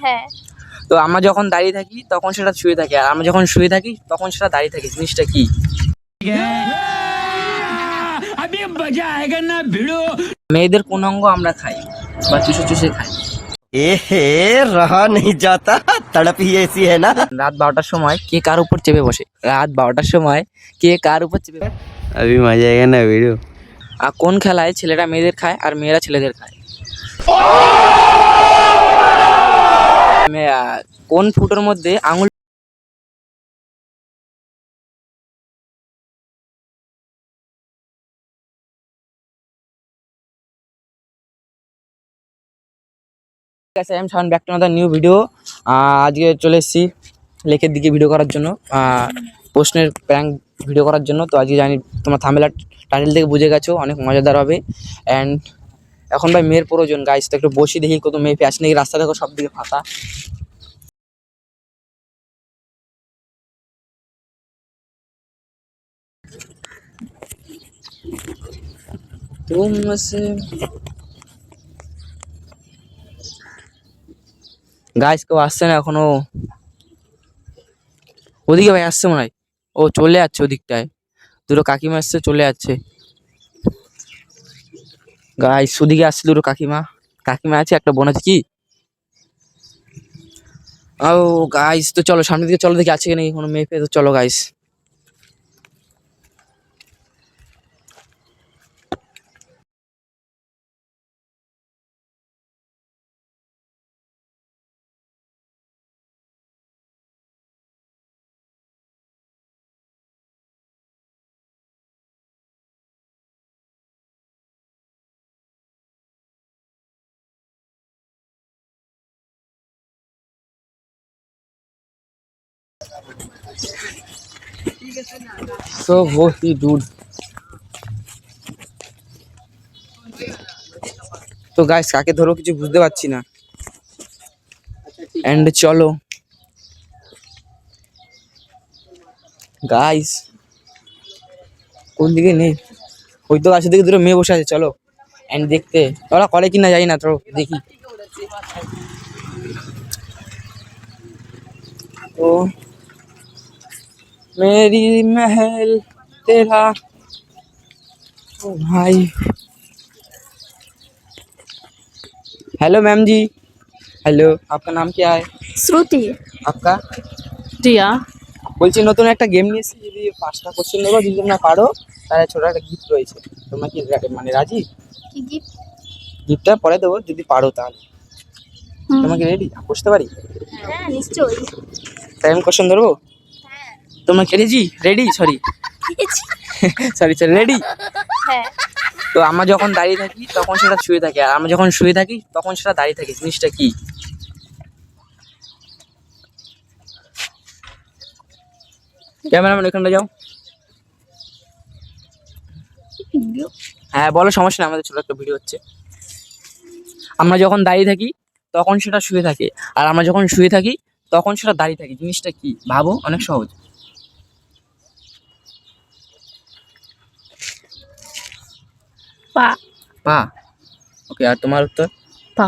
হ্যাঁ। তো আমরা যখন দাঁড়িয়ে থাকি তখন সেটা শুয়ে থাকে, আর আমরা যখন শুয়ে থাকি তখন সেটা দাঁড়িয়ে থাকে, জিনিসটা কি? মেয়েদের কোন অঙ্গ আমরা খাই বা চুষে চুষে খাই? रहा नहीं जाता, तड़प ही ऐसी है ना। রাত 12টার সময় কে কার উপর চেপে বসে? রাত 12টার সময় কে কার উপর চেপে বসে? अभी मजा आएगा ना वीडियो। আর কোন খেলায় ছেলেরা মেয়েদের খায় আর মেয়েরা ছেলেদের খায়? কোন ফুটোর মধ্যে আঙুল আমি sound back to another new video. আজকে চলে এসেছি লেকের দিকে ভিডিও করার জন্য, প্রশ্নের প্র্যাঙ্ক ভিডিও করার জন্য। তো আজকে জানি তোমার থাম্বনেল টাইটেল থেকে বুঝে গেছো অনেক মজাদার হবে। অ্যান্ড এখন ভাই মেয়ের প্রয়োজন গাইস, তো একটু বসি দেখি কত মেয়ে আসে নাকি। রাস্তা দেখো সব দিকে ফাঁকা। গাইস কেউ আসছে না এখনো। ওদিকে ভাই আসছে মনে হয়, ও চলে যাচ্ছে ওদিকটায়। দুটো কাকিমা আসছে, চলে যাচ্ছে গাইস। ওদিকে আসছে দুটো কাকিমা, কাকিমা আছে, একটা বোন আছে। কি ও গাইস, তো চলো সামনের দিকে চলো, দেখি আছে নাকি কোনো মেয়ে পেয়ে। তো চলো guys. So what he dude. তো গাইস কাকে ধরো কিছু বুঝতে পারছি না। এন্ড চলো গাইস, কোন দিকে নেই? ওই তো গাছের দিকে দুটো মেয়ে বসে আছে, চলো এন্ড দেখতে ওরা করে কিনা যাই না, তো দেখি। ও मेरी महल तेरा ओ भाई। हेलो मैम जी। हेलो, आपका नाम क्या है? শ্রুতি। आपका? টিয়া। বলছি নতুন একটা গেম নিয়ে এসেছি, যদি 5টা কোশ্চেন দেবো, যদি তোমরা পারো তাহলে ছোট একটা গিফট রয়েছে। তোমরা কি মানে রাজি? কি গিফট? গিফটটা পরে দেবো যদি পারো তাহলে। তোমরা কি রেডি? বসতে পারি? হ্যাঁ নিশ্চয়ই। টাইম কোশ্চেন ধরবো? হ্যাঁ। তোমরা কি রেডি? Sorry ready. হ্যাঁ। তো আমরা যখন দাঁড়িয়ে থাকি তখন সেটা শুয়ে থাকে, আর আমরা যখন শুয়ে থাকি তখন সেটা দাঁড়িয়ে থাকে, জিনিসটা কি? ক্যামেরাম্যান ওখানটা যাও। হ্যাঁ বলো, সমস্যা নেই, আমাদের ছোট একটা ভিডিও হচ্ছে। আমরা যখন দাঁড়িয়ে থাকি তখন সেটা শুয়ে থাকে, আর আমরা যখন শুয়ে থাকি তখন সেটা দাঁড়িয়ে থাকে, জিনিসটা কি? ভাবো, অনেক সহজ। পা। পা। ওকে, আর তোমার উত্তর? পা।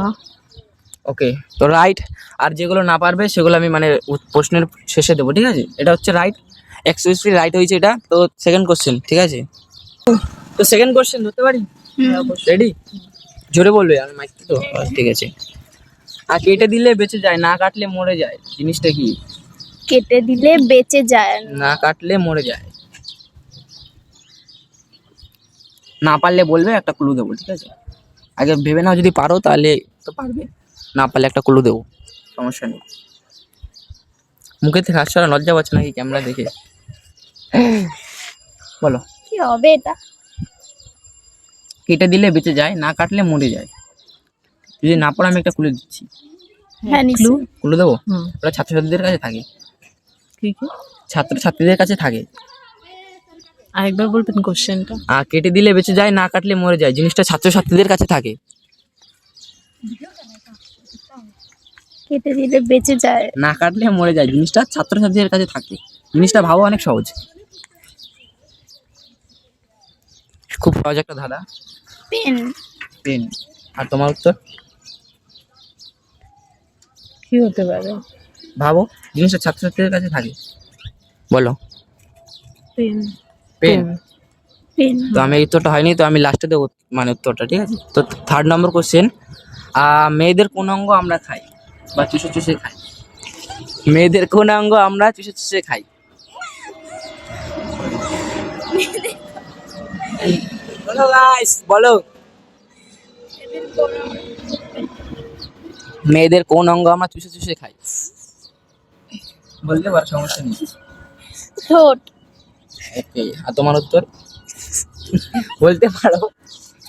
ওকে, তো রাইট। আর যেগুলো না পারবে সেগুলো আমি মানে প্রশ্নের শেষে দেবো, ঠিক আছে? এটা হচ্ছে রাইট, এক্সপ্রেসলি রাইট হয়েছে এটা। তো সেকেন্ড কোশ্চেন, ঠিক আছে? তো সেকেন্ড কোশ্চেন ধরতে পারি? রেডি? জোরে বলবে, আমি মাইক তো। ঠিক আছে। আর কেটে দিলে বেঁচে যায়, না কাটলে মরে যায়, জিনিসটা কি? কেটে দিলে বেঁচে যায়, না কাটলে মরে যায়। না পারলে বলবে, একটা ক্লু দেবো, ঠিক আছে? আগে ভেবে নাও, যদি পারো তাহলে তো পারবে, না পারলে একটা ক্লু দেবো, সমস্যা নেই। মুখে থেকে হাসছে, লজ্জা পাচ্ছে নাকি ক্যামেরা দেখে? বলো কি হবে এটা? কেটে দিলে বেঁচে যায়, না কাটলে মরে যায়। যদি না পারো আমি একটা ক্লু দিচ্ছি। হ্যাঁ নিশ্চয়ই। ক্লু দেবো? ওটা ছাত্রছাত্রীদের কাছে থাকে। ছাত্রছাত্রীদের কাছে থাকে। আরেকবার বলবেন কোশ্চেনটা? আর কেটে দিলে বেঁচে যায়, না কাটলে মরে যায়, জিনিসটা ছাত্রছাত্রীদের কাছে থাকে। কেটে দিলে বেঁচে যায়, না কাটলে মরে যায়, জিনিসটা ছাত্রছাত্রীদের কাছে থাকে। জিনিসটা ভাবো, অনেক সহজ, খুব সহজ একটা ধাঁধা। পেন। পেন। আর তোমার উত্তর? কি হতে পারে? ভাবো, জিনিসটা ছাত্রছাত্রীদের কাছে থাকে। বলো। পেন। পেন। পেন। তো আমি এই উত্তরটা হয়নি, তো আমি লাস্টে দেবো মানে উত্তরটা, ঠিক আছে? তো 3rd নম্বর কোশ্চেন, মেয়েদের কোন অঙ্গ আমরা খাই বা চুষে চুষে খাই? মেয়েদের কোন অঙ্গ আমরা চুষে চুষে খাই? বলো গাইস, বলো। মেয়েদের কোন অঙ্গ আমরা চুষে চুষে খাই? বলতে পারো, সমস্যা নেই। ঠোঁট। ওকে, আর তোমার উত্তর? বলতে পারো।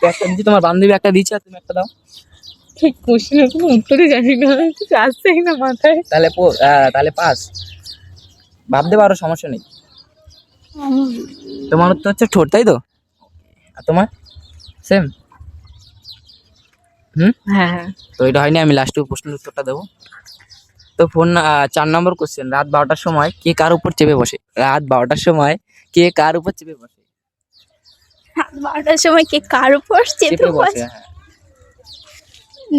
তো একটা দিচ্ছি, তোমার বান্ধবী একটা দিচ্ছে আর তুমি একটা দাও। ঠিক কোশ্চেনের কোনো উত্তরই জানি না, কিছু আসছেই না মাথায়। তাহলে পাস। ভাবতে পারো, সমস্যা নেই। তোমার উত্তর হচ্ছে ঠোঁট, তাই তো? আর তোমার? সেম। হ্যাঁ। তো এটা হয়নি, আমি লাস্টে প্রশ্নের উত্তরটা দেবো। তো 4 নম্বর কোশ্চেন, রাত 12টার সময় কে কার উপর চেপে বসে? রাত 12টার সময় কে কার উপর চেপে বসে? রাত 12টার সময় কে কার উপর চেপে বসে? হ্যাঁ।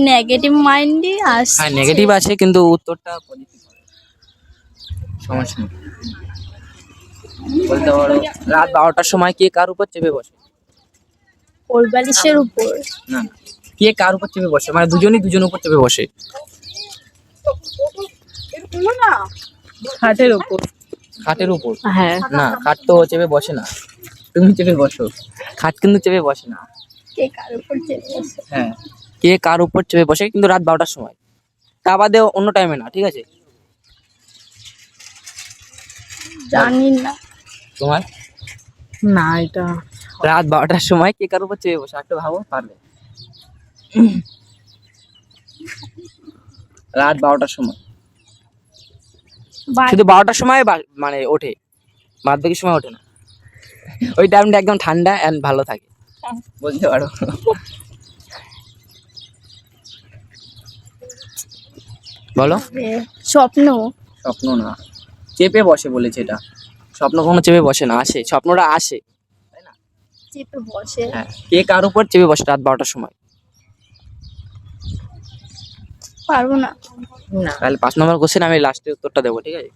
নেগেটিভ মাইন্ডই আসছে। হ্যাঁ, নেগেটিভ আছে কিন্তু উত্তরটা পজিটিভ হবে। সমস্যা নেই, বলতে পারো। রাত 12টার সময় কে কার উপর চেপে বসে? ওর বালিশের উপর। না না, কে কার উপর চেপে বসে, মানে দুজনই দুজনের উপর চেপে বসে। খাটের ওপর। খাটের উপর? হ্যাঁ। না, খাট তো চেপে বসে না, তুমি চেপে বসো। খাট কিন্তু চেপে বসে না। কে কার উপর চেপে বসে? হ্যাঁ, কে কার উপর চেপে বসে, কিন্তু রাত 12টার সময়, তা বাদে অন্য টাইমে না, ঠিক আছে? জানি না। তোমার? না, এটা রাত 12টার সময় কে কার উপর চেপে বসে, একটু ভাবো, পারবে? রাত 12টার সময়, শুধু 12টার সময় মানে ওঠে, বাদ বাকি সময় ওঠে না। ওই টাইমটা একদম ঠান্ডা এন্ড ভালো থাকে, বলতে পারো। বলো। স্বপ্ন। স্বপ্ন না, চেপে বসে বলেছে এটা। স্বপ্ন কোনো চেপে বসে না, আসে, স্বপ্নটা আসে, তাই না? চেপে বসে। হ্যাঁ, কে কার উপর চেপে বসে রাত 12টার সময়? পারবো না। না। তাহলে 5 নম্বর কোশ্চেন, আমি লাস্টে উত্তরটা দেবো, ঠিক আছে?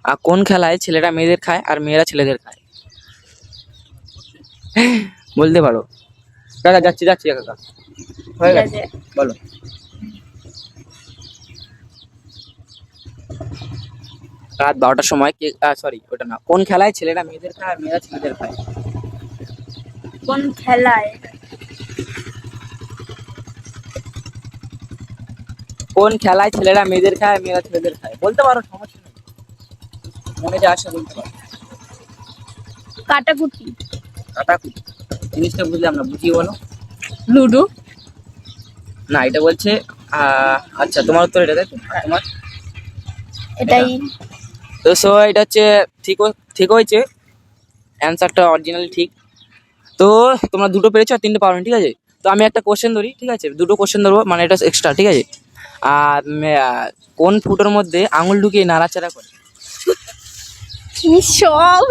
আর কোন খেলায় ছেলেরা মেয়েদের খায় আর মেয়েরা ছেলেদের খায়? বলতে পারো। কাকা যাচ্ছি কাকা, হয়ে ঠিক গেছে, আছে। বলো। রাত 12টার সময় কে, সরি ওটা না, কোন খেলায় ছেলেরা মেয়েদের খায় আর মেয়েরা ছেলেদের খায়? কোন খেলায়? কোন খেলায় ছেলেরা মেয়েদের খায় আর মেয়েরা ছেলেদের খায়? বলতে পারো, সমস্যা নেই, মনে যা আসে বলতে পারো। কাটাকুটি। কাটাকুটি? জিনিসটা বুঝলাম না, বুঝিয়ে বলো। লুডো। না, এটা বলছে আচ্ছা, তোমার উত্তর এটা, তাই তো? আর তোমার? এটাই। তো সো এটা হচ্ছে ঠিক হয়েছে, অ্যান্সারটা অরিজিনালি ঠিক। তো তোমরা 2টো পেরেছো আর 3টে পারোনি, ঠিক আছে? তো আমি একটা কোশ্চেন ধরি, ঠিক আছে? 2টো কোশ্চেন ধরবো, মানে এটা এক্সট্রা, ঠিক আছে? আর কোন ফুটোর মধ্যে আঙুল ঢুকিয়ে নাড়াচাড়া করে? সব।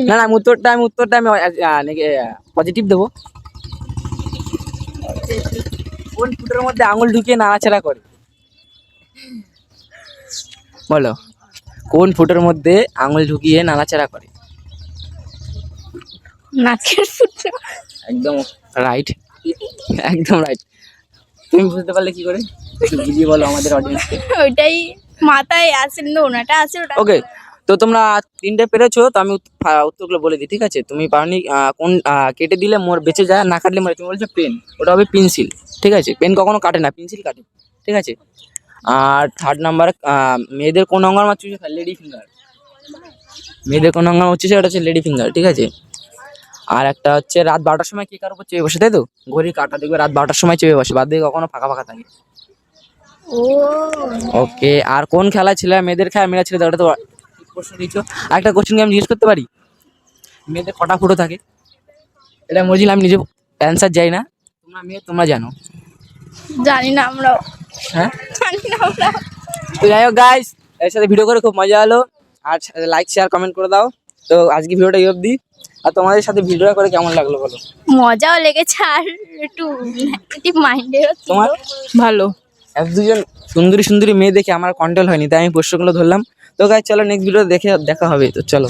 না না, উত্তরটা আমি পজিটিভ দেবো। কোন ফুটোর মধ্যে আঙুল ঢুকিয়ে নাড়াচাড়া করে? বলো, কোন ফুটোর মধ্যে আঙুল ঢুকিয়ে নাড়াচাড়া করে? নাকের ফুটো। একদম রাইট, একদম রাইট। তুমি বুঝতে পারলে কি করে? একটু বুঝিয়ে বলো আমাদের অডিয়েন্সকে। ওইটাই মাথায় আসে না, ওনাটা আছে ওটা। ওকে, তো তোমরা 3টে পেরেছো, তো আমি উত্তরগুলো বলে দিই, ঠিক আছে? তুমি পারনি, কোন কেটে দিলে মোর বেঁচে যায়, না কাটলে মরে। তুমি বলছো পেন, ওটা হবে পেন্সিল, ঠিক আছে? পেন কখনো কাটে না, পেন্সিল কাটে, ঠিক আছে? আর 3rd নাম্বার, মেয়েদের কোন অঙ্গ আমার চুষে খায়? Lady finger. মেয়েদের কোন অঙ্গ হচ্ছে, সেটা হচ্ছে লেডি ফিঙ্গার, ঠিক আছে? আর একটা হচ্ছে রাত 12টার সময় কে কার উপর চেপে বসে, তাই তো? ঘড়ির কাঁটা দেখবে রাত 12টার সময় চেপে বসে, বাদ দিয়ে কখনো ফাঁকা ফাঁকা থাকে। ও ওকে, আর কোন খেলা ছেলেরা মেয়েদের খায়, মেয়েরা ছেলেদের? ওটা তো ঠিক প্রশ্ন দিয়েছো। আর একটা কোশ্চেন আমি জিজ্ঞেস করতে পারি, মেয়েদের কটা ফুটো থাকে? এটা মজিল, আমি নিজে অ্যান্সার যাই না, তোমরা মেয়ে, তোমরা জানো। জানি না আমরাও। হ্যাঁ, জানি না আমরা। তো যাই হোক গাইস, এর সাথে ভিডিও করে খুব মজা হলো, আর লাইক শেয়ার কমেন্ট করে দাও। তো আজকে ভিডিওটা এই অবধি। আর তোমাদের সাথে ভিডিওটা করে কেমন লাগলো বলো? মজাও লেগেছে আর একটু নেগেটিভ মাইন্ডেরও ছিল। তোমার? ভালো। এত দুজন সুন্দরী সুন্দরী মেয়ে দেখে আমার কন্ট্রোল হয়নি, তাই আমি প্রশ্নগুলো ধরলাম। তো গাইস চলো নেক্সট ভিডিও দেখা হবে, তো চলো।